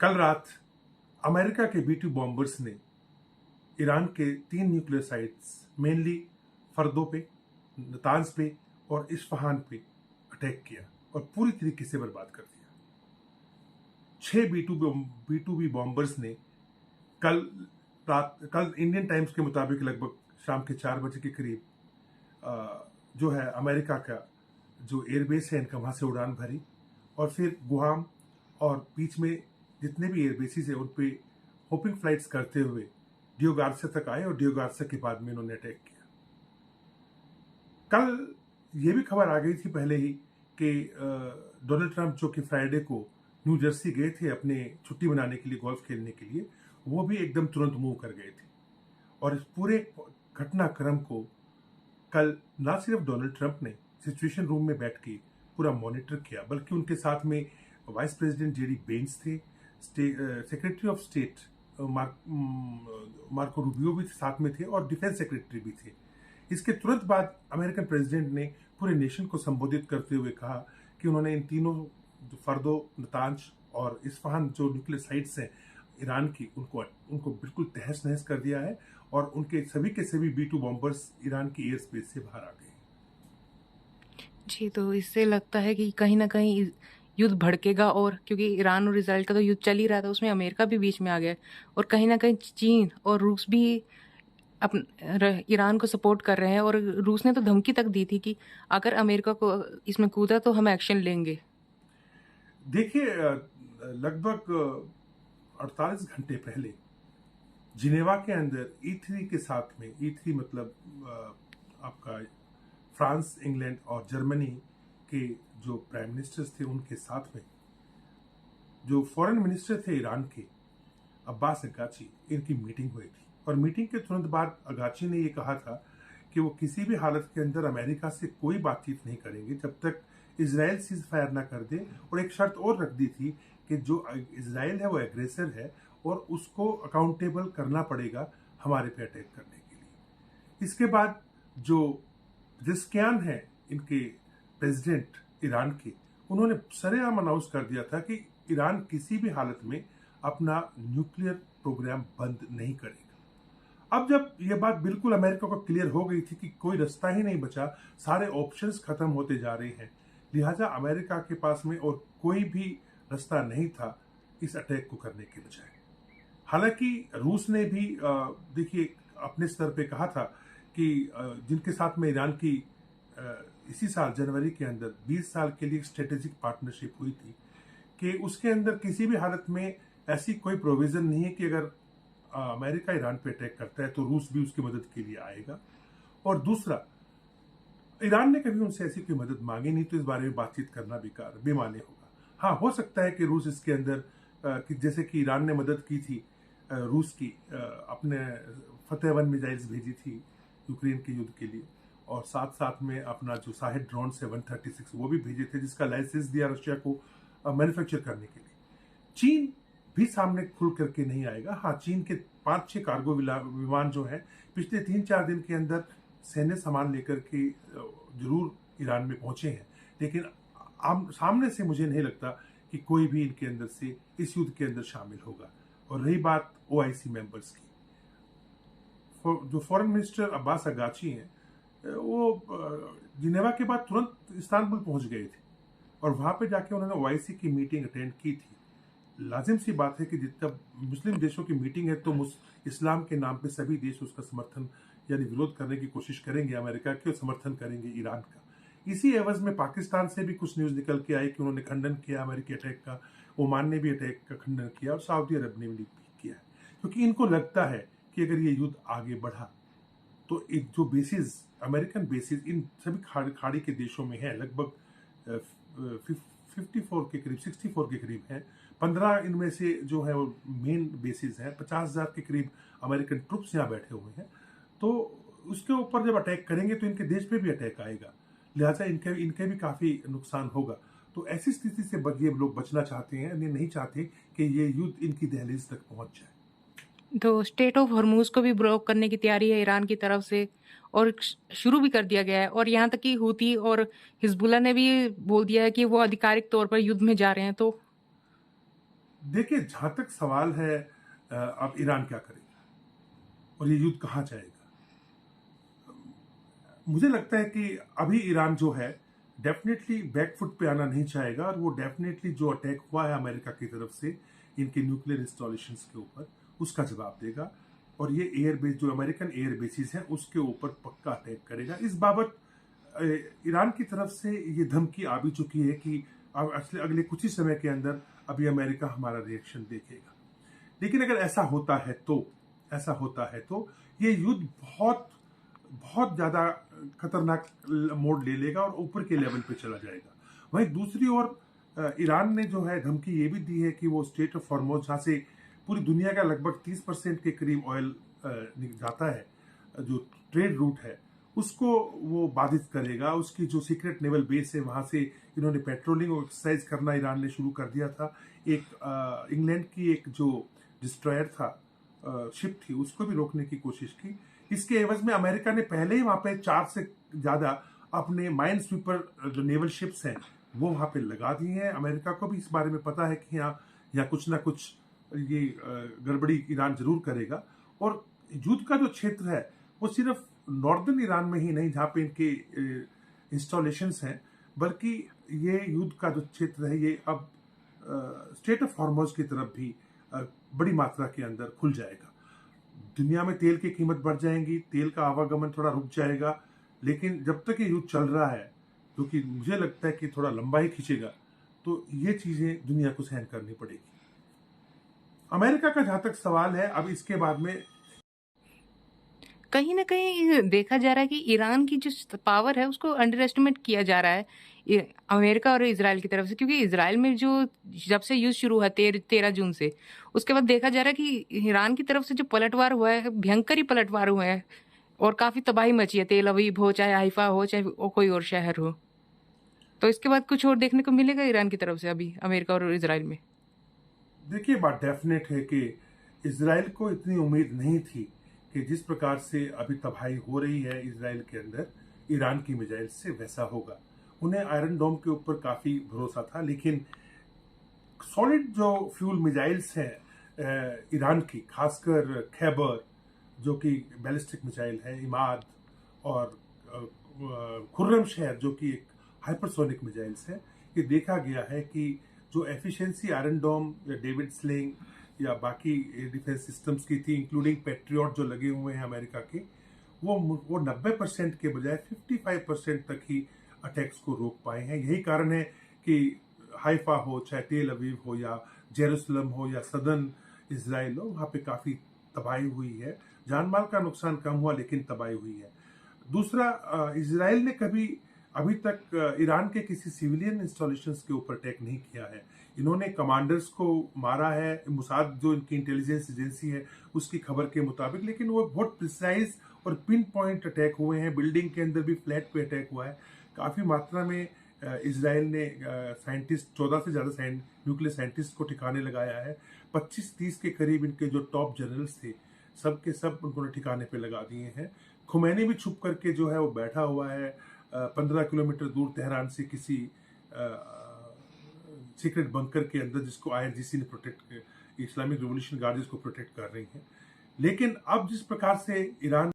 कल रात अमेरिका के B-2 बॉम्बर्स ने ईरान के 3 न्यूक्लियर साइट्स मेनली फर्दो पे, नातांज पे और इस्फहान पे अटैक किया और पूरी तरीके से बर्बाद कर दिया। 6 B-2B बॉम्बर्स ने कल इंडियन टाइम्स के मुताबिक लगभग शाम के 4 बजे के करीब जो है अमेरिका का जो एयरबेस है इनका वहां से उड़ान भरी और फिर गुआम और बीच में जितने भी एयरबेसिस है उन पे होपिंग फ्लाइट्स करते हुए डियो गार्सिया तक आए और डियो गार्सिया के बाद में इन्होंने अटैक किया। कल ये भी खबर आ गई थी पहले ही कि डोनाल्ड ट्रंप जो कि फ्राइडे को न्यू जर्सी गए थे अपने छुट्टी मनाने के लिए, गोल्फ खेलने के लिए, वो भी एकदम तुरंत मूव कर गए थे। और इस पूरे घटनाक्रम को कल ना सिर्फ डोनाल्ड ट्रंप ने सिचुएशन रूम में बैठ के पूरा मॉनिटर किया, बल्कि उनके साथ में वाइस प्रेसिडेंट जेडी बेंस थे, secretary of state Marco Rubio भी साथ में थे और डिफेंस सेक्रेटरी भी थे। इसके तुरंत बाद अमेरिकन प्रेसिडेंट ने पूरे नेशन को संबोधित करते हुए कहा कि उन्होंने इन तीनों फर्दो, नातांज और इस्फहान जो न्यूक्लियर साइट्स हैं ईरान की, उनको बिल्कुल तहस नहस कर दिया है और उनके सभी के सभी B-2 बॉम्बर्स ईरान की एयर स्पेस से बाहर आ गए। जी, तो इससे लगता है कि कहीं न कहीं युद्ध भड़केगा, और क्योंकि ईरान और इज़राइल का तो युद्ध चल ही रहा था, उसमें अमेरिका भी बीच में आ गया है और कहीं न कहीं चीन और रूस भी ईरान को सपोर्ट कर रहे हैं, और रूस ने तो धमकी तक दी थी कि अगर अमेरिका को इसमें कूदा तो हम एक्शन लेंगे। देखिए, लगभग 48 घंटे पहले जिनेवा के अंदर E3 के साथ में, E3 मतलब आपका फ्रांस, इंग्लैंड और जर्मनी के जो प्राइम मिनिस्टर्स थे उनके साथ में जो फॉरेन मिनिस्टर थे ईरान के, अब्बास अगाची, इनकी मीटिंग हुई थी। और मीटिंग के तुरंत बाद अगाची ने ये कहा था कि वो किसी भी हालत के अंदर अमेरिका से कोई बातचीत नहीं करेंगे जब तक इजराइल सीज फायर ना कर दे, और एक शर्त और रख दी थी कि जो इजराइल है वो एग्रेसर है और उसको अकाउंटेबल करना पड़ेगा हमारे पे अटैक करने के लिए। इसके बाद जो जिस्कियान है इनके प्रेसिडेंट ईरान के, उन्होंने सरेआम अनाउंस कर दिया था कि ईरान किसी भी हालत में अपना न्यूक्लियर प्रोग्राम बंद नहीं करेगा। अब जब यह बात बिल्कुल अमेरिका को क्लियर हो गई थी कि कोई रास्ता ही नहीं बचा, सारे ऑप्शंस खत्म होते जा रहे हैं, लिहाजा अमेरिका के पास में और कोई भी रास्ता नहीं था इस अटैक को करने के बजाय। हालांकि रूस ने भी देखिए अपने स्तर पे कहा था कि जिनके साथ में ईरान की इसी साल जनवरी के अंदर 20 साल के लिए स्ट्रेटेजिक पार्टनरशिप हुई थी, कि उसके अंदर किसी भी हालत में ऐसी कोई प्रोविजन नहीं है कि अगर अमेरिका ईरान पे अटैक करता है तो रूस भी उसकी मदद के लिए आएगा। और दूसरा, ईरान ने कभी उनसे ऐसी कोई मदद मांगी नहीं, तो इस बारे में बातचीत करना बेमानी होगा। हाँ, हो सकता है कि रूस इसके अंदर कि जैसे कि ईरान ने मदद की थी रूस की, अपने फतेह 1 मिसाइल्स भेजी थी यूक्रेन के युद्ध के लिए, और साथ साथ में अपना जो शाहिद ड्रोन से 136 वो भी भेजे थे, जिसका लाइसेंस दिया रशिया को मैन्युफैक्चर करने के लिए। चीन भी सामने खुल करके नहीं आएगा। हाँ, चीन के 5-6 कार्गो विमान जो है पिछले 3-4 दिन के अंदर सैन्य सामान लेकर के जरूर ईरान में पहुंचे हैं, लेकिन सामने से मुझे नहीं लगता कि कोई भी इनके अंदर से इस युद्ध के अंदर शामिल होगा। और रही बात OIC मेंबर्स की, जो फॉरेन मिनिस्टर अब्बास अगाची हैं, वो जिनेवा के बाद तुरंत इस्तांबुल पहुंच गए थे और वहां पे जाके उन्होंने OIC की मीटिंग अटेंड की थी। लाजिम सी बात है कि जितना मुस्लिम देशों की मीटिंग है तो इस्लाम के नाम पे सभी देश उसका समर्थन यानी विरोध करने की कोशिश करेंगे अमेरिका की और समर्थन करेंगे ईरान का। इसी एवज में पाकिस्तान से भी कुछ न्यूज निकल के आई कि उन्होंने खंडन किया अमेरिकी अटैक का, ओमान ने भी अटैक का खंडन किया और सऊदी अरब ने भी किया है, क्योंकि इनको लगता है कि अगर ये युद्ध आगे बढ़ा तो एक जो बेसिस, अमेरिकन बेसिस इन सभी खाड़ी के देशों में है, लगभग 54 के करीब, 64 के करीब है। 15 इनमें से जो है वो मेन बेसिस है। 50,000 के करीब अमेरिकन ट्रुप्स यहाँ बैठे हुए हैं। तो उसके ऊपर जब अटैक करेंगे तो इनके देश पे भी अटैक आएगा, लिहाजा इनके भी काफी नुकसान होगा। तो ऐसी स्थिति से ये लोग बचना चाहते हैं, नहीं चाहते कि ये युद्ध इनकी दहलीज तक पहुंच जाए। तो स्टेट ऑफ हॉर्मूज को भी ब्लॉक करने की तैयारी है ईरान की तरफ से, और शुरू भी कर दिया गया है, और यहाँ तक कि हूती और हिजबुल्लाह ने भी बोल दिया है कि वो आधिकारिक तौर पर युद्ध में जा रहे हैं। तो देखिए, जहां तक सवाल है अब ईरान क्या करेगा और ये युद्ध कहाँ जाएगा। मुझे लगता है कि अभी ईरान जो है डेफिनेटली बैकफुट पे आना नहीं चाहेगा और वो डेफिनेटली जो अटैक हुआ है अमेरिका की तरफ से इनके न्यूक्लियर इंस्टॉलेशंस के ऊपर उसका जवाब देगा और ये एयरबेस जो अमेरिकन एयर बेसिस हैं उसके ऊपर पक्का अटैक करेगा। इस बाबत ईरान की तरफ से ये धमकी आ भी चुकी है कि अब अगले कुछ ही समय के अंदर अभी अमेरिका हमारा रिएक्शन देखेगा। लेकिन अगर ऐसा होता है तो ये युद्ध बहुत बहुत ज्यादा खतरनाक मोड़ ले लेगा और ऊपर के लेवल पे चला जाएगा। वहीं दूसरी ओर ईरान ने जो है धमकी ये भी दी है कि वो स्टेट ऑफ हॉर्मोज जहाँ से पूरी दुनिया का लगभग 30% के करीब ऑयल जाता है, जो ट्रेड रूट है उसको वो बाधित करेगा। उसकी जो सीक्रेट नेवल बेस है वहां से इन्होंने पेट्रोलिंग और एक्सरसाइज करना ईरान ने शुरू कर दिया था। एक इंग्लैंड की एक जो डिस्ट्रॉयर था शिप थी उसको भी रोकने की कोशिश की। इसके एवज में अमेरिका ने पहले ही वहां पे 4 से ज्यादा अपने माइन स्वीपर जो नेवल शिप्स हैं वो वहां पे लगा दिए हैं। अमेरिका को भी इस बारे में पता है कि यहाँ कुछ ना कुछ ये गड़बड़ी ईरान जरूर करेगा। और युद्ध का जो क्षेत्र है वो सिर्फ नॉर्दर्न ईरान में ही नहीं जहाँ पे इनके इंस्टॉलेशंस हैं, बल्कि ये युद्ध का जो क्षेत्र है ये अब स्टेट ऑफ हॉर्मोज की तरफ भी बड़ी मात्रा के अंदर खुल जाएगा। दुनिया में तेल की कीमत बढ़ जाएंगी, तेल का आवागमन थोड़ा रुक जाएगा, लेकिन जब तक ये युद्ध चल रहा है जो कि मुझे लगता है कि थोड़ा लंबा ही खींचेगा, तो ये चीजें दुनिया को सहन करनी पड़ेगी। अमेरिका का जहां तक सवाल है, अब इसके बाद में कहीं न कहीं देखा जा रहा है कि ईरान की जो पावर है उसको अंडर एस्टिमेट किया जा रहा है अमेरिका और इज़राइल की तरफ से, क्योंकि इज़राइल में जो जब से युद्ध शुरू हुआ 13 जून से, उसके बाद देखा जा रहा है कि ईरान की तरफ से जो पलटवार हुआ है, भयंकर ही पलटवार हुए हैं और काफ़ी तबाही मची है। तेल अवीव हो, चाहे हाइफा हो, चाहे कोई और शहर हो। तो इसके बाद कुछ और देखने को मिलेगा ईरान की तरफ से अभी अमेरिका और इज़राइल में? देखिए, बात डेफिनेट है कि इजराइल को इतनी उम्मीद नहीं थी कि जिस प्रकार से अभी तबाही हो रही है इजराइल के अंदर ईरान की मिसाइल से वैसा होगा। उन्हें आयरन डोम के ऊपर काफी भरोसा था, लेकिन सॉलिड जो फ्यूल मिसाइल्स हैं ईरान की, खासकर खैबर जो कि बैलिस्टिक मिसाइल है, इमाद और खुर्रम शहर जो कि एक हाइपरसोनिक मिसाइल्स है, ये देखा गया है कि जो एफिशिएंसी आयरन डोम या डेविड स्लिंग या बाकी डिफेंस सिस्टम्स की थी, इंक्लूडिंग पैट्रियट जो लगे हुए हैं अमेरिका के, वो 90% के बजाय 55% तक ही अटैक्स को रोक पाए हैं। यही कारण है कि हाइफा हो, चाहे तेल अवीव हो या जेरूसलम हो या सदर्न इसराइल हो, वहां पे काफी तबाही हुई है। जान माल का नुकसान कम हुआ लेकिन तबाही हुई है। दूसरा, इसराइल ने कभी अभी तक ईरान के किसी सिविलियन इंस्टॉलेशंस के ऊपर अटैक नहीं किया है। इन्होंने कमांडर्स को मारा है, मुसाद जो इनकी इंटेलिजेंस एजेंसी है उसकी खबर के मुताबिक, लेकिन वो बहुत प्रिसाइज और पिन पॉइंट अटैक हुए हैं। बिल्डिंग के अंदर भी फ्लैट पे अटैक हुआ है। काफी मात्रा में इसराइल ने साइंटिस्ट 14 से ज्यादा न्यूक्लियर साइंटिस्ट को ठिकाने लगाया है। 25-30 के करीब इनके जो टॉप जनरल्स थे सब के सब उन्होंने ठिकाने पे लगा दिए हैं। खुमैनी भी छुप करके जो है वो बैठा हुआ है 15 किलोमीटर दूर तेहरान से किसी सीक्रेट बंकर के अंदर, जिसको आईआरजीसी ने प्रोटेक्ट, इस्लामिक रिवॉल्यूशन गार्ड जिसको प्रोटेक्ट कर रही है। लेकिन अब जिस प्रकार से ईरान